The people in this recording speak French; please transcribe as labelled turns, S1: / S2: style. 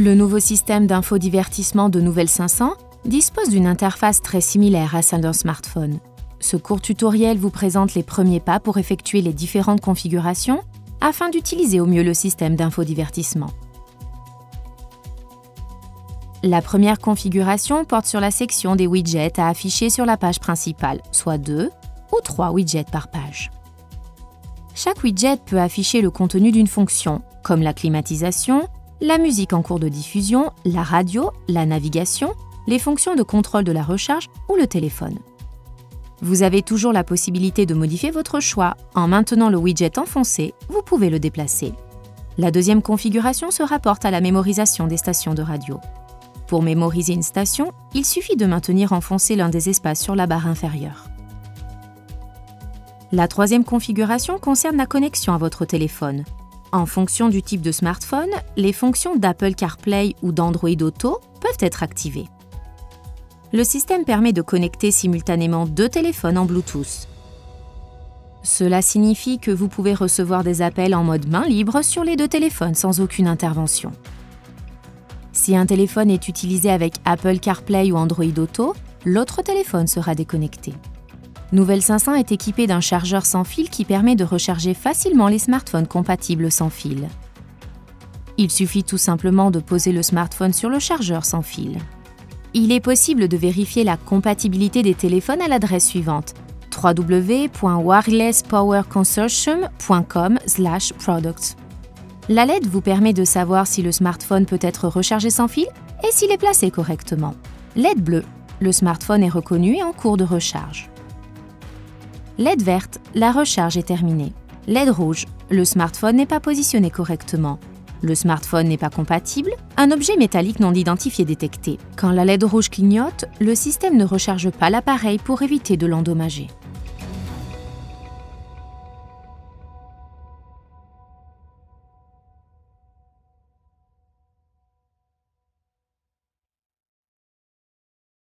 S1: Le nouveau système d'infodivertissement de Nouvelle 500 dispose d'une interface très similaire à celle d'un smartphone. Ce court tutoriel vous présente les premiers pas pour effectuer les différentes configurations afin d'utiliser au mieux le système d'infodivertissement. La première configuration porte sur la section des widgets à afficher sur la page principale, soit 2 ou 3 widgets par page. Chaque widget peut afficher le contenu d'une fonction, comme la climatisation, la musique en cours de diffusion, la radio, la navigation, les fonctions de contrôle de la recharge ou le téléphone. Vous avez toujours la possibilité de modifier votre choix. En maintenant le widget enfoncé, vous pouvez le déplacer. La deuxième configuration se rapporte à la mémorisation des stations de radio. Pour mémoriser une station, il suffit de maintenir enfoncé l'un des espaces sur la barre inférieure. La troisième configuration concerne la connexion à votre téléphone. En fonction du type de smartphone, les fonctions d'Apple CarPlay ou d'Android Auto peuvent être activées. Le système permet de connecter simultanément 2 téléphones en Bluetooth. Cela signifie que vous pouvez recevoir des appels en mode main libre sur les 2 téléphones sans aucune intervention. Si un téléphone est utilisé avec Apple CarPlay ou Android Auto, l'autre téléphone sera déconnecté. Nouvelle 500 est équipée d'un chargeur sans fil qui permet de recharger facilement les smartphones compatibles sans fil. Il suffit tout simplement de poser le smartphone sur le chargeur sans fil. Il est possible de vérifier la compatibilité des téléphones à l'adresse suivante: www.wirelesspowerconsortium.com/products. La LED vous permet de savoir si le smartphone peut être rechargé sans fil et s'il est placé correctement. LED bleue, le smartphone est reconnu et en cours de recharge. LED verte, la recharge est terminée. LED rouge, le smartphone n'est pas positionné correctement. Le smartphone n'est pas compatible, un objet métallique non identifié détecté. Quand la LED rouge clignote, le système ne recharge pas l'appareil pour éviter de l'endommager.